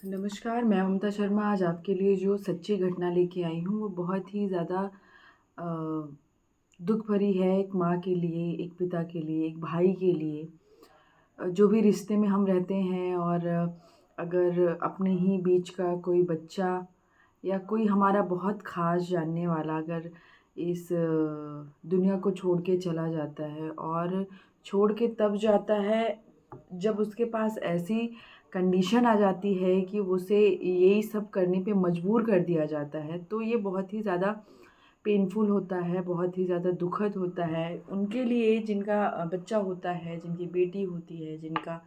नमस्कार, मैं ममता शर्मा आज आपके लिए जो सच्ची घटना लेके आई हूँ, वो बहुत ही ज़्यादा अ, दुःख भरी है। एक माँ के लिए, एक पिता के लिए, एक भाई के लिए। जो भी रिश्ते में हम रहते हैं और अगर अपने ही बीच का कोई बच्चा या कोई हमारा बहुत ख़ास जानने वाला अगर इस दुनिया को छोड़ के चला जाता है और छोड़ के तब जाता है जब उसके पास ऐसी कंडीशन आ जाती है कि उसे यही सब करने पे मजबूर कर दिया जाता है, तो ये बहुत ही ज़्यादा पेनफुल होता है, बहुत ही ज़्यादा दुखद होता है। उनके लिए जिनका बच्चा होता है, जिनकी बेटी होती है, जिनका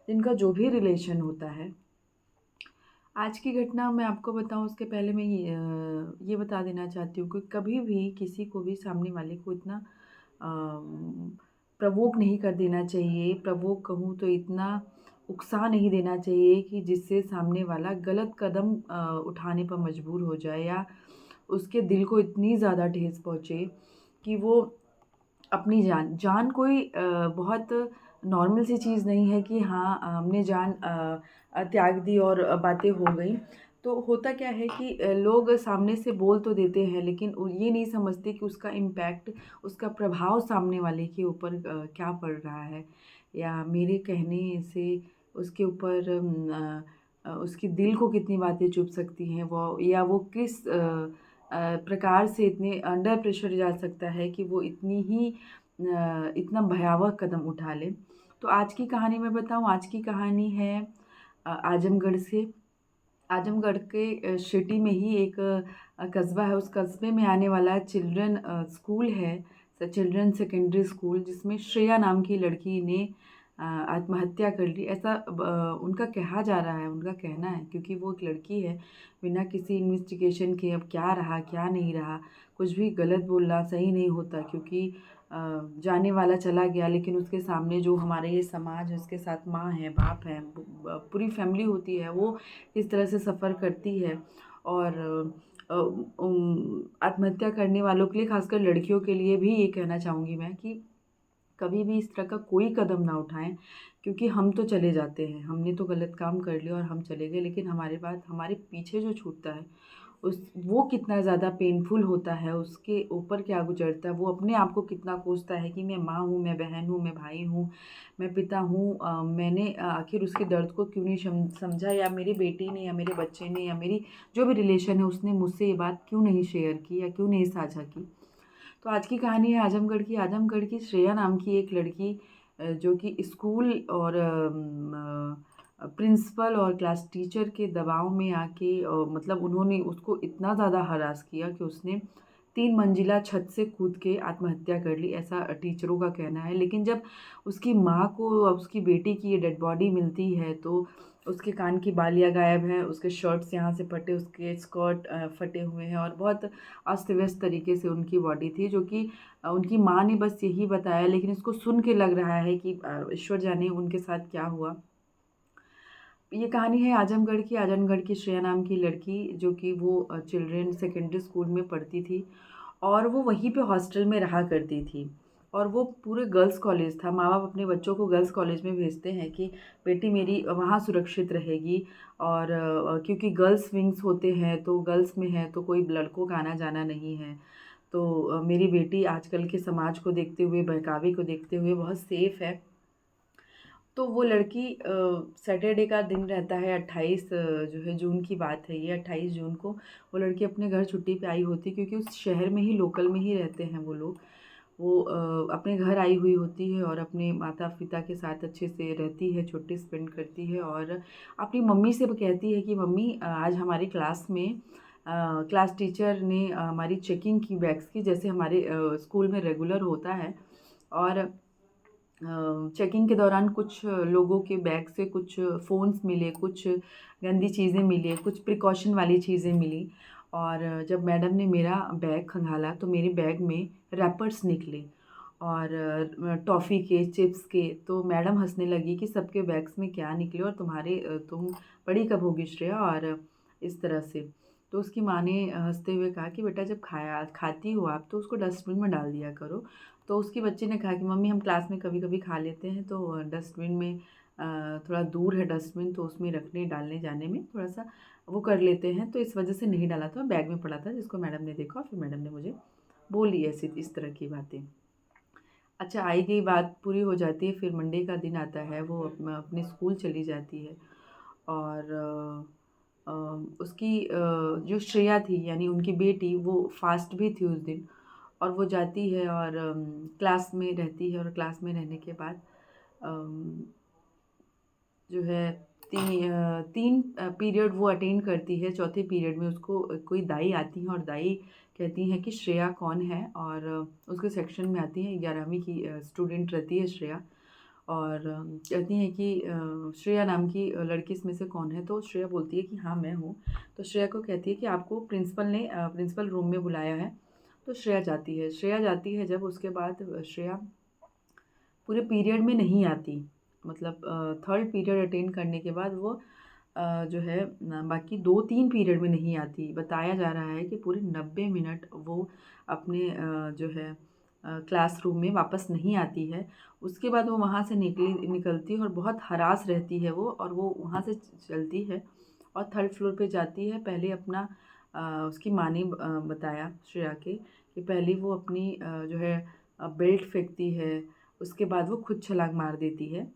जिनका जो भी रिलेशन होता है। आज की घटना मैं आपको बताऊँ उसके पहले मैं ये बता देना चाहती हूँ कि कभी भी किसी को भी सामने वाले को इतना प्रोवोक नहीं कर देना चाहिए। प्रोवोक कहूँ तो इतना उकसा नहीं देना चाहिए कि जिससे सामने वाला गलत कदम उठाने पर मजबूर हो जाए या उसके दिल को इतनी ज़्यादा ठेस पहुँचे कि वो अपनी जान जान कोई बहुत नॉर्मल सी चीज़ नहीं है कि हाँ हमने जान त्याग दी और बातें हो गई। तो होता क्या है कि लोग सामने से बोल तो देते हैं लेकिन ये नहीं समझते कि उसका इम्पैक्ट, उसका प्रभाव सामने वाले के ऊपर क्या पड़ रहा है या मेरे कहने से उसके ऊपर उसके दिल को कितनी बातें चुभ सकती हैं वो या वो किस प्रकार से इतने अंडर प्रेशर जा सकता है कि वो इतना भयावह कदम उठा ले। तो आज की कहानी मैं बताऊँ, आज की कहानी है आजमगढ़ से। आजमगढ़ के सिटी में ही एक कस्बा है, उस कस्बे में आने वाला चिल्ड्रन स्कूल है, चिल्ड्रन सेकेंडरी स्कूल जिसमें श्रेया नाम की लड़की ने आत्महत्या कर ली। ऐसा उनका कहा जा रहा है, उनका कहना है क्योंकि वो एक लड़की है, बिना किसी इन्वेस्टिगेशन के अब क्या रहा, क्या नहीं रहा, कुछ भी गलत बोलना सही नहीं होता क्योंकि जाने वाला चला गया लेकिन उसके सामने जो हमारे ये समाज है, उसके साथ माँ है, बाप है, पूरी फैमिली होती है, वो किस तरह से सफ़र करती है और आत्महत्या करने वालों के लिए ख़ासकर लड़कियों के लिए भी ये कहना चाहूँगी मैं कि कभी भी इस तरह का कोई कदम ना उठाएँ क्योंकि हम तो चले जाते हैं, हमने तो गलत काम कर लिया और हम चले गए लेकिन हमारे बाद हमारे पीछे जो छूटता है उस वो कितना ज़्यादा पेनफुल होता है, उसके ऊपर क्या गुज़रता है, वो अपने आप को कितना कोसता है कि मैं माँ हूँ, मैं बहन हूँ, मैं भाई हूँ, मैं पिता हूँ, मैंने आखिर उसके दर्द को क्यों नहीं समझा या मेरी बेटी ने या मेरे बच्चे ने या मेरी जो भी रिलेशन है उसने मुझसे ये बात क्यों नहीं शेयर की या क्यों नहीं साझा की। तो आज की कहानी है आजमगढ़ की श्रेया नाम की एक लड़की जो कि स्कूल और प्रिंसिपल और क्लास टीचर के दबाव में आके मतलब उन्होंने उसको इतना ज़्यादा हरास किया कि उसने 3 मंजिला छत से कूद के आत्महत्या कर ली, ऐसा टीचरों का कहना है। लेकिन जब उसकी माँ को उसकी बेटी की ये डेड बॉडी मिलती है, तो उसके कान की बालियाँ गायब हैं, उसके शर्ट्स यहाँ से फटे, उसके स्कर्ट फटे हुए हैं और बहुत अस्त-व्यस्त तरीके से उनकी बॉडी थी, जो कि उनकी माँ ने बस यही बताया, लेकिन इसको सुन के लग रहा है कि ईश्वर जाने उनके साथ क्या हुआ। ये कहानी है आजमगढ़ की श्रेया नाम की लड़की जो कि वो चिल्ड्रन सेकेंडरी स्कूल में पढ़ती थी और वो वहीं पे हॉस्टल में रहा करती थी और वो पूरे गर्ल्स कॉलेज था। माँ-बाप अपने बच्चों को गर्ल्स कॉलेज में भेजते हैं कि बेटी मेरी वहाँ सुरक्षित रहेगी और क्योंकि गर्ल्स विंग्स होते हैं तो गर्ल्स में है तो कोई लड़कों का आना-जाना नहीं है। तो मेरी बेटी आजकल के समाज को देखते हुए, बहकावे को देखते हुए बहुत सेफ़ है। तो वो लड़की सैटरडे का दिन रहता है 28 जो है जून की बात है ये 28 जून को वो लड़की अपने घर छुट्टी पे आई होती है क्योंकि उस शहर में ही लोकल में ही रहते हैं वो लोग। वो अपने घर आई हुई होती है और अपने माता-पिता के साथ अच्छे से रहती है, छुट्टी स्पेंड करती है और अपनी मम्मी से वो कहती है कि मम्मी आज हमारी क्लास में क्लास टीचर ने हमारी चेकिंग की बैग्स की जैसे हमारे स्कूल में रेगुलर होता है और चेकिंग के दौरान कुछ लोगों के बैग से कुछ फ़ोन्स मिले, कुछ गंदी चीज़ें मिली, कुछ प्रिकॉशन वाली चीज़ें मिली और जब मैडम ने मेरा बैग खंगाला तो मेरे बैग में रैपर्स निकले और टॉफ़ी के, चिप्स के, तो मैडम हँसने लगी कि सबके बैग्स में क्या निकले और तुम्हारे तुम बड़ी कब होगी श्रेया और इस तरह से। तो उसकी माँ ने हँसते हुए कहा कि बेटा जब खाती हो आप तो उसको डस्टबिन में डाल दिया करो। तो उसके बच्चे ने कहा कि मम्मी हम क्लास में कभी-कभी खा लेते हैं तो डस्टबिन में थोड़ा दूर है डस्टबिन, तो उसमें रखने डालने जाने में थोड़ा-सा वो कर लेते हैं, तो इस वजह से नहीं डाला था, बैग में पड़ा था जिसको मैडम ने देखा और फिर मैडम ने मुझे बोली ऐसी इस तरह की बातें। अच्छा, आई गई बात पूरी हो जाती है, फिर मंडे का दिन आता है, वो अपने स्कूल चली जाती है और उसकी जो श्रेया थी यानी उनकी बेटी, वो फास्ट भी थी उस दिन और वो जाती है और क्लास में रहती है और क्लास में रहने के बाद अम, जो है 3 पीरियड वो अटेंड करती है। चौथे पीरियड में उसको कोई दाई आती हैं और दाई कहती हैं कि श्रेया कौन है, और उसके सेक्शन में आती हैं, 11वीं की स्टूडेंट रहती है श्रेया, और कहती हैं कि श्रेया नाम की लड़की इसमें से कौन है? तो श्रेया बोलती है कि हाँ, मैं हूँ। तो श्रेया को कहती है कि आपको प्रिंसिपल ने प्रिंसिपल रूम में बुलाया है। तो श्रेया जाती है। श्रेया जाती है जब, उसके बाद श्रेया पूरे पीरियड में नहीं आती। मतलब 3rd पीरियड अटेंड करने के बाद वो जो है बाकी 2-3 पीरियड में नहीं आती। बताया जा रहा है कि पूरे 90 मिनट वो अपने जो है क्लासरूम में वापस नहीं आती है। उसके बाद वो वहाँ से निकलती है और बहुत हरास रहती है वो, और वो वहाँ से चलती है और 3rd फ्लोर पे जाती है। पहले अपना उसकी माँ ने बताया श्रेया के कि पहले वो अपनी जो है बेल्ट फेंकती है, उसके बाद वो खुद छलांग मार देती है,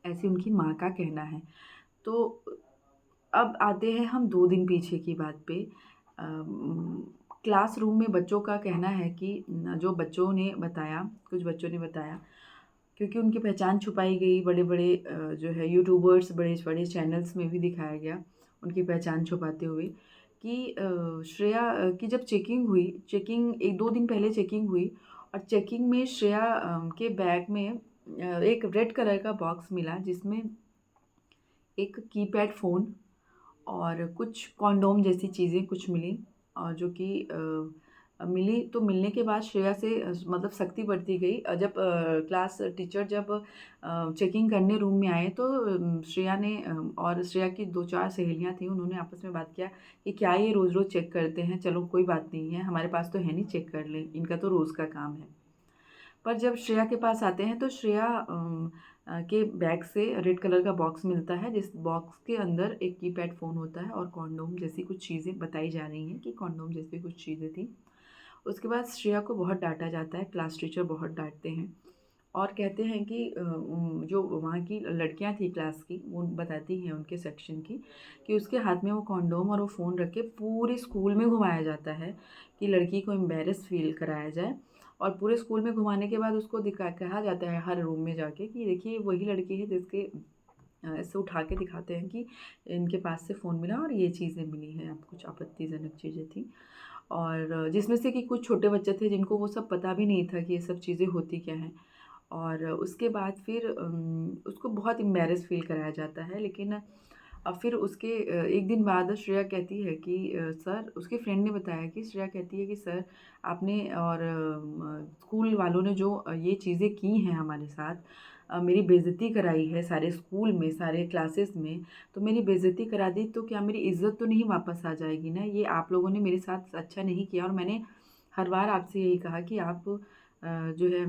ऐसी उनकी माँ का कहना है। तो अब आते हैं हम 2 दिन पीछे की बात पे। क्लासरूम में बच्चों का कहना है कि जो बच्चों ने बताया, कुछ बच्चों ने बताया, क्योंकि उनकी पहचान छुपाई गई, बड़े-बड़े जो है यूट्यूबर्स, बड़े-बड़े चैनल्स में भी दिखाया गया, उनकी पहचान छुपाते हुए कि श्रेया की जब चेकिंग 1-2 दिन पहले चेकिंग हुई और चेकिंग में श्रेया के बैग में एक रेड कलर का बॉक्स मिला जिसमें एक कीपैड फ़ोन और कुछ कॉन्डोम जैसी चीज़ें कुछ मिली, और जो कि मिली, तो मिलने के बाद श्रेया से मतलब सख्ती बरती गई। जब क्लास टीचर जब चेकिंग करने रूम में आए, तो श्रेया ने और श्रेया की 2-4 सहेलियाँ थीं, उन्होंने आपस में बात किया कि क्या ये रोज़-रोज़ चेक करते हैं? चलो कोई बात नहीं है, हमारे पास तो है नहीं, चेक कर लें, इनका तो रोज़ का काम है। पर जब श्रेया के पास आते हैं तो श्रेया के बैग से रेड कलर का बॉक्स मिलता है, जिस बॉक्स के अंदर एक कीपैड फ़ोन होता है और कॉन्डोम जैसी कुछ चीज़ें बताई जा रही हैं कि कॉन्डोम जैसी कुछ चीज़ें थी। उसके बाद श्रेया को बहुत डाँटा जाता है, क्लास टीचर बहुत डाँटते हैं और कहते हैं कि जो वहाँ की लड़कियाँ थी क्लास की, वो बताती हैं उनके सेक्शन की, कि उसके हाथ में वो कॉन्डोम और वो फ़ोन रख के पूरे स्कूल में घुमाया जाता है कि लड़की को एम्बैरेस फ़ील कराया जाए, और पूरे स्कूल में घुमाने के बाद उसको कहा जाता है हर रूम में जाके कि देखिए वही लड़की है जिसके ऐसे उठा के दिखाते हैं कि इनके पास से फ़ोन मिला और ये चीज़ें मिली हैं, अब कुछ आपत्तिजनक चीज़ें थी, और जिसमें से कि कुछ छोटे बच्चे थे जिनको वो सब पता भी नहीं था कि ये सब चीज़ें होती क्या हैं। और उसके बाद फिर उसको बहुत एम्बैरेस फ़ील कराया जाता है, लेकिन फिर उसके 1 दिन बाद श्रेया कहती है कि सर, उसके फ्रेंड ने बताया कि श्रेया कहती है कि सर, आपने और स्कूल वालों ने जो ये चीज़ें की हैं हमारे साथ, मेरी बेइज़्ज़ती कराई है सारे स्कूल में, सारे क्लासेस में, तो मेरी बेइज़्ज़ती करा दी, तो क्या मेरी इज़्ज़त तो नहीं वापस आ जाएगी ना? ये आप लोगों ने मेरे साथ अच्छा नहीं किया, और मैंने हर बार आपसे यही कहा कि आप जो है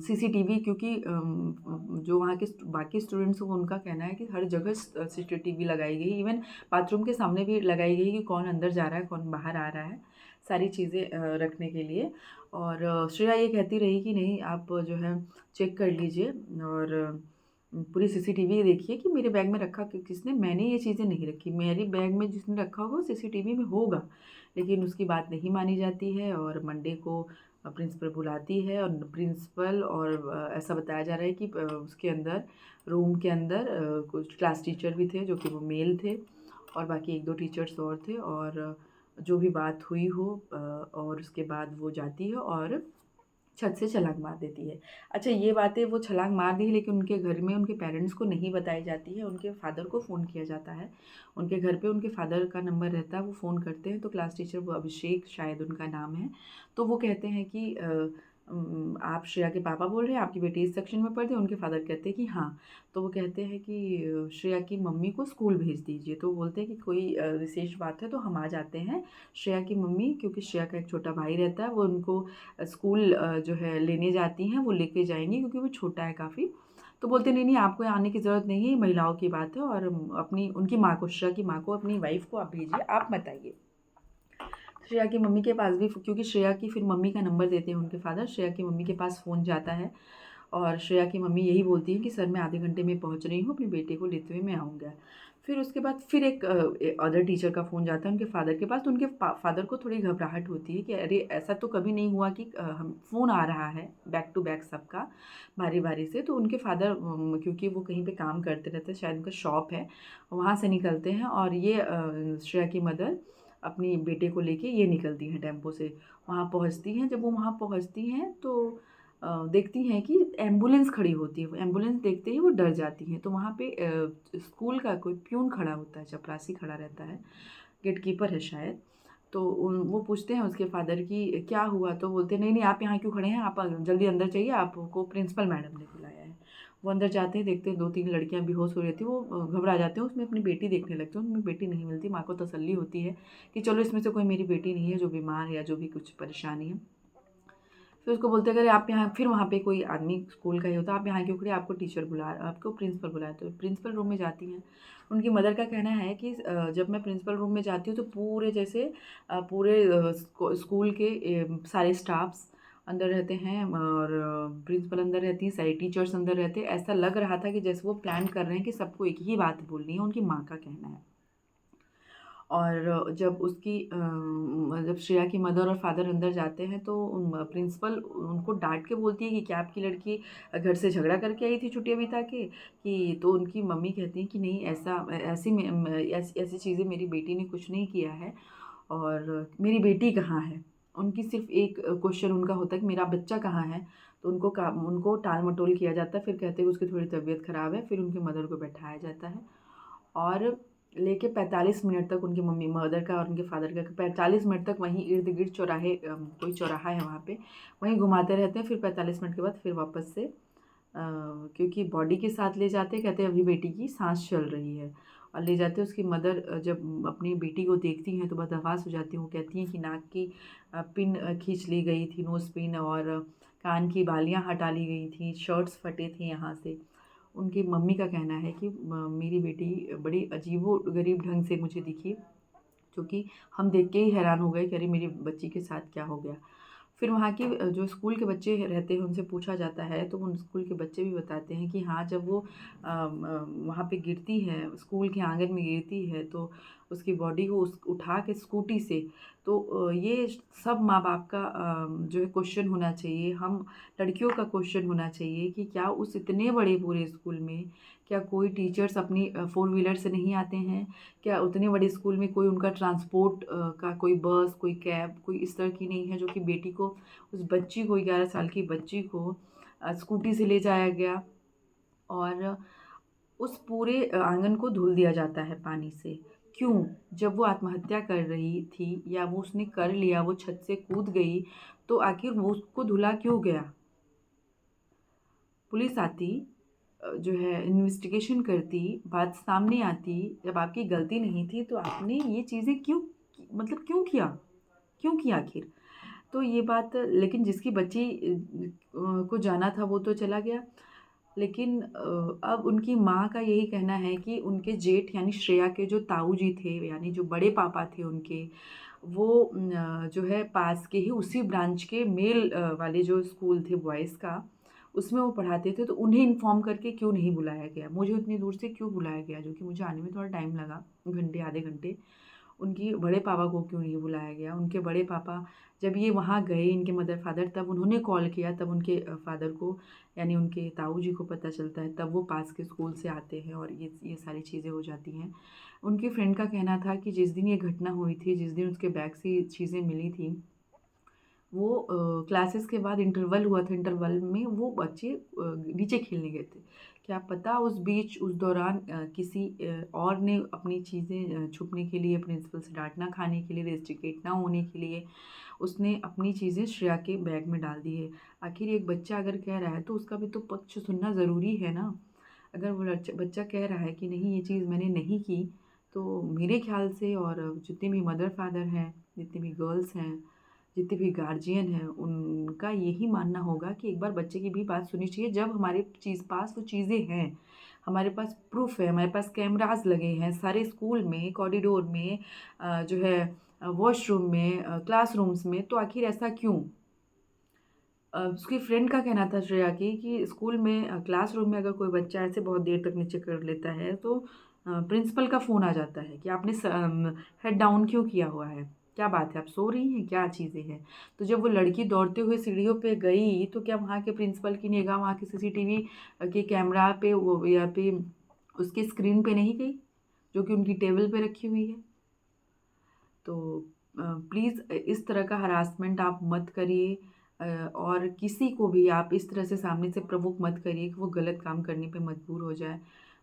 सीसीटीवी, क्योंकि जो वहाँ के बाकी स्टूडेंट्स हैं, वो उनका कहना है कि हर जगह सीसीटीवी लगाई गई, इवन बाथरूम के सामने भी लगाई गई कि कौन अंदर जा रहा है, कौन बाहर आ रहा है, सारी चीज़ें रखने के लिए। और श्रेया ये कहती रही कि नहीं, आप जो है चेक कर लीजिए और पूरी सीसीटीवी देखिए कि मेरे बैग में रखा किसने, मैंने ये चीज़ें नहीं रखी, मेरे बैग में जिसने रखा होगा वो सीसीटीवी में होगा। लेकिन उसकी बात नहीं मानी जाती है और मंडे को प्रिंसिपल बुलाती है, और प्रिंसिपल और ऐसा बताया जा रहा है कि उसके अंदर, रूम के अंदर कुछ क्लास टीचर भी थे जो कि वो मेल थे, और बाकी 1-2 टीचर्स और थे, और जो भी बात हुई हो और उसके बाद वो जाती है और छत से छलांग मार देती है। अच्छा, ये बातें वो छलांग मार दी है, लेकिन उनके घर में उनके पेरेंट्स को नहीं बताई जाती है, उनके फादर को फ़ोन किया जाता है। उनके घर पे उनके फादर का नंबर रहता है, वो फ़ोन करते हैं, तो क्लास टीचर, वो अभिषेक शायद उनका नाम है, तो वो कहते हैं कि आप श्रेया के पापा बोल रहे हैं, आपकी बेटी इस सेक्शन में पढ़ती है? उनके फादर कहते हैं कि हाँ। तो वो कहते हैं कि श्रेया की मम्मी को स्कूल भेज दीजिए, तो वो बोलते हैं कि कोई विशेष बात है तो हम आ जाते हैं। श्रेया की मम्मी, क्योंकि श्रेया का एक छोटा भाई रहता है, वो उनको स्कूल जो है लेने जाती हैं, वो लेके जाएँगी क्योंकि वो छोटा है काफ़ी। तो बोलते नहीं, नहीं आपको यहाँ आने की ज़रूरत नहीं है, ये महिलाओं की बात है और अपनी उनकी माँ को, श्रेया की माँ को, अपनी वाइफ़ को आप भेजिए, आप मत आइए। श्रेया की मम्मी के पास भी, क्योंकि श्रेया की फिर मम्मी का नंबर देते हैं उनके फ़ादर, श्रेया की मम्मी के पास फ़ोन जाता है और श्रेया की मम्मी यही बोलती है कि सर मैं आधे घंटे में पहुंच रही हूँ, अपने बेटे को लेते हुए मैं आऊँगा। फिर उसके बाद फिर एक अदर टीचर का फ़ोन जाता है उनके फ़ादर के पास, तो उनके फ़ादर को थोड़ी घबराहट होती है कि अरे ऐसा तो कभी नहीं हुआ कि हम फ़ोन आ रहा है बैक टू बैक सबका बारी बारी से। तो उनके फ़ादर क्योंकि वो कहीं पे काम करते रहते हैं, शायद उनका शॉप है, वहाँ से निकलते हैं और ये श्रेया की मदर अपनी बेटे को लेके ये निकलती हैं टेम्पो से, वहाँ पहुँचती हैं। जब वो वहाँ पहुँचती हैं तो देखती हैं कि एम्बुलेंस खड़ी होती है। वो एम्बुलेंस देखते ही वो डर जाती हैं। तो वहाँ पे स्कूल का कोई प्यून खड़ा होता है, चपरासी खड़ा रहता है, गेटकीपर है शायद। तो वो पूछते हैं उसके फादर कि क्या हुआ? तो बोलते हैं नहीं नहीं आप यहाँ क्यों खड़े हैं? आप जल्दी अंदर जाइए, आपको प्रिंसिपल मैडम ने बुलाया है। वो अंदर जाते हैं, देखते हैं 2-3 लड़कियाँ बेहोश हो रही थी। वो घबरा जाते हैं, उसमें अपनी बेटी देखने लगते हैं, उनमें बेटी नहीं मिलती। माँ को तसल्ली होती है कि चलो इसमें से कोई मेरी बेटी नहीं है जो बीमार है या जो भी कुछ परेशानी है। फिर उसको बोलते हैं अगर आप यहाँ, फिर वहाँ पे कोई आदमी स्कूल का ही होता है, आप यहाँ क्यों खड़े? आपको टीचर बुला, आपको प्रिंसिपल बुलाया। तो प्रिंसिपल रूम में जाती हैं। उनकी मदर का कहना है कि जब मैं प्रिंसिपल रूम में जाती हूँ तो पूरे जैसे पूरे स्कूल के सारे स्टाफ्स अंदर रहते हैं और प्रिंसिपल अंदर रहती हैं, सारी टीचर्स अंदर रहते हैं। ऐसा लग रहा था कि जैसे वो प्लान कर रहे हैं कि सबको एक ही बात बोलनी है, उनकी माँ का कहना है। और जब उसकी जब श्रेया की मदर और फादर अंदर जाते हैं तो प्रिंसिपल उनको डांट के बोलती है कि क्या आपकी लड़की घर से झगड़ा करके आई थी छुट्टियां बिता के, कि तो उनकी मम्मी कहती हैं कि नहीं ऐसा ऐसी ऐसी चीज़ें मेरी बेटी ने कुछ नहीं किया है और मेरी बेटी कहाँ है। उनकी सिर्फ एक क्वेश्चन उनका होता है कि मेरा बच्चा कहाँ है। तो उनको टाल मटोल किया जाता है, फिर कहते हैं कि उसकी थोड़ी तबीयत ख़राब है, फिर उनकी मदर को बैठाया जाता है और लेके 45 मिनट तक उनकी मम्मी मदर का और उनके फादर का 45 मिनट तक वहीं इर्द-गिर्द चौराहे, कोई चौराहा है वहाँ पे, वहीं घुमाते रहते हैं। फिर 45 मिनट के बाद फिर वापस से क्योंकि बॉडी के साथ ले जाते हैं, कहते हैं अभी बेटी की साँस चल रही है और ले जाते हैं। उसकी मदर जब अपनी बेटी को देखती हैं तो बदहवास हो जाती हैं। वो कहती हैं कि नाक की पिन खींच ली गई थी, नोज़ पिन, और कान की बालियाँ हटा ली गई थी, शर्ट्स फटे थे यहाँ से। उनकी मम्मी का कहना है कि मेरी बेटी बड़ी अजीबो-गरीब ढंग से मुझे दिखी, जो कि हम देख के ही हैरान हो गए कि अरे मेरी बच्ची के साथ क्या हो गया। फिर वहाँ के जो स्कूल के बच्चे रहते हैं उनसे पूछा जाता है तो उन स्कूल के बच्चे भी बताते हैं कि हाँ जब वो वहाँ पे गिरती है, स्कूल के आंगन में गिरती है तो उसकी बॉडी को उठा के स्कूटी से, तो ये सब माँ बाप का जो है क्वेश्चन होना चाहिए, हम लड़कियों का क्वेश्चन होना चाहिए कि क्या उस इतने बड़े पूरे स्कूल में क्या कोई टीचर्स अपनी फोर व्हीलर से नहीं आते हैं? क्या उतने बड़े स्कूल में कोई उनका ट्रांसपोर्ट का कोई बस, कोई कैब, कोई इस तरह की नहीं है जो कि बेटी को, उस बच्ची को, 11 साल की बच्ची को स्कूटी से ले जाया गया और उस पूरे आंगन को धुल दिया जाता है पानी से। क्यों? जब वो आत्महत्या कर रही थी या वो उसने कर लिया, वो छत से कूद गई, तो आखिर वो उसको धुला क्यों गया? पुलिस आती, जो है इन्वेस्टिगेशन करती, बात सामने आती, जब आपकी गलती नहीं थी तो आपने ये चीज़ें क्यों, मतलब क्यों किया? क्यों किया आखिर? तो ये बात, लेकिन जिसकी बच्ची को जाना था वो तो चला गया। लेकिन अब उनकी माँ का यही कहना है कि उनके जेठ यानी श्रेया के जो ताऊ जी थे, यानी जो बड़े पापा थे उनके, वो जो है पास के ही उसी ब्रांच के मेल वाले जो स्कूल थे बॉयज़ का, उसमें वो पढ़ाते थे। तो उन्हें इन्फॉर्म करके क्यों नहीं बुलाया गया? मुझे उतनी दूर से क्यों बुलाया गया? जो कि मुझे आने में थोड़ा टाइम लगा, घंटे, आधे घंटे। उनकी बड़े पापा को क्यों नहीं बुलाया गया? उनके बड़े पापा जब ये वहाँ गए, इनके मदर फादर, तब उन्होंने कॉल किया, तब उनके फादर को यानी उनके ताऊ जी को पता चलता है, तब वो पास के स्कूल से आते हैं और ये सारी चीज़ें हो जाती हैं। उनकी फ्रेंड का कहना था कि जिस दिन ये घटना हुई थी, जिस दिन उसके बैग से ये चीज़ें मिली थी, वो क्लासेस के बाद इंटरवल हुआ था, इंटरवल में वो बच्चे नीचे खेलने गए थे। क्या पता उस बीच, उस दौरान किसी और ने अपनी चीज़ें छुपने के लिए, प्रिंसिपल से डाँट ना खाने के लिए, रस्टिकेट ना होने के लिए, उसने अपनी चीज़ें श्रेया के बैग में डाल दी है। आखिर एक बच्चा अगर कह रहा है तो उसका भी तो पक्ष सुनना ज़रूरी है ना। अगर वो बच्चा कह रहा है कि नहीं ये चीज़ मैंने नहीं की, तो मेरे ख़्याल से, और जितने भी मदर फादर हैं, जितनी भी गर्ल्स हैं, जितने भी गार्जियन हैं उनका यही मानना होगा कि एक बार बच्चे की भी बात सुननी चाहिए। जब हमारे पास वो चीज़ें हैं, हमारे पास प्रूफ है, हमारे पास कैमरास लगे हैं सारे स्कूल में, कॉरिडोर में, जो है वॉशरूम में, क्लासरूम्स में, तो आखिर ऐसा क्यों? उसकी फ्रेंड का कहना था श्रेया की कि स्कूल में क्लासरूम में अगर कोई बच्चा ऐसे बहुत देर तक नीचे कर लेता है तो प्रिंसिपल का फ़ोन आ जाता है कि आपने हेड डाउन क्यों किया हुआ है? क्या बात है, आप सो रही हैं? क्या चीज़ें हैं? तो जब वो लड़की दौड़ते हुए सीढ़ियों पे गई तो क्या वहाँ के प्रिंसिपल की निगाह वहाँ के सीसीटीवी के कैमरा पे वो या पे उसके स्क्रीन पे नहीं गई, जो कि उनकी टेबल पे रखी हुई है? तो प्लीज़ इस तरह का हरासमेंट आप मत करिए, और किसी को भी आप इस तरह से सामने से प्रवोक मत करिए कि वो गलत काम करने पे मजबूर हो जाए।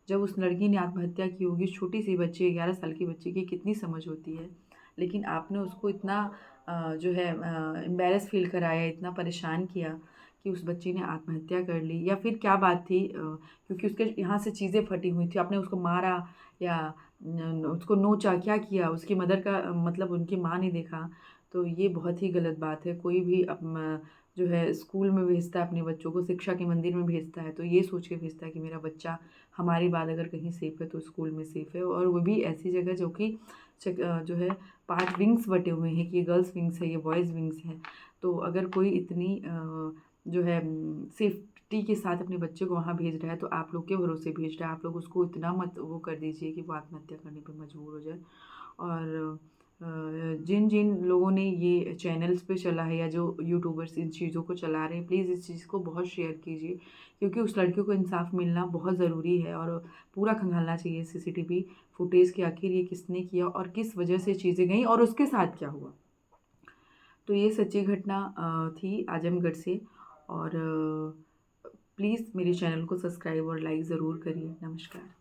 जब उस लड़की ने आत्महत्या की होगी, छोटी-सी बच्ची 11 साल की बच्ची की कितनी समझ होती है। लेकिन आपने उसको इतना जो है एम्बैरेस फ़ील कराया, इतना परेशान किया कि उस बच्ची ने आत्महत्या कर ली। या फिर क्या बात थी, क्योंकि उसके यहाँ से चीज़ें फटी हुई थी, आपने उसको मारा या उसको नोचा, क्या किया? उसकी मदर का मतलब उनकी माँ ने देखा, तो ये बहुत ही गलत बात है। कोई भी जो है स्कूल में भेजता है अपने बच्चों को, शिक्षा के मंदिर में भेजता है, तो ये सोच के भेजता है कि मेरा बच्चा हमारी बात अगर कहीं सेफ़ है तो स्कूल में सेफ़ है, और वो भी ऐसी जगह जो कि जो है 5 विंग्स बटे हुए हैं कि ये गर्ल्स विंग्स है, ये बॉयज़ विंग्स हैं। तो अगर कोई इतनी जो है सेफ्टी के साथ अपने बच्चे को वहाँ भेज रहा है, तो आप लोग के भरोसे भेज रहा है। आप लोग उसको इतना मत वो कर दीजिए कि वो आत्महत्या करने पे मजबूर हो जाए। और जिन-जिन लोगों ने ये चैनल्स पे चला है या जो यूट्यूबर्स इन चीज़ों को चला रहे हैं, प्लीज़ इस चीज़ को बहुत शेयर कीजिए, क्योंकि उस लड़की को इंसाफ़ मिलना बहुत ज़रूरी है, और पूरा खंगालना चाहिए सीसीटीवी फुटेज कि आखिर ये किसने किया और किस वजह से चीज़ें गईं और उसके साथ क्या हुआ। तो ये सच्ची घटना थी आजमगढ़ से। और प्लीज़ मेरे चैनल को सब्सक्राइब और लाइक ज़रूर करिए। नमस्कार।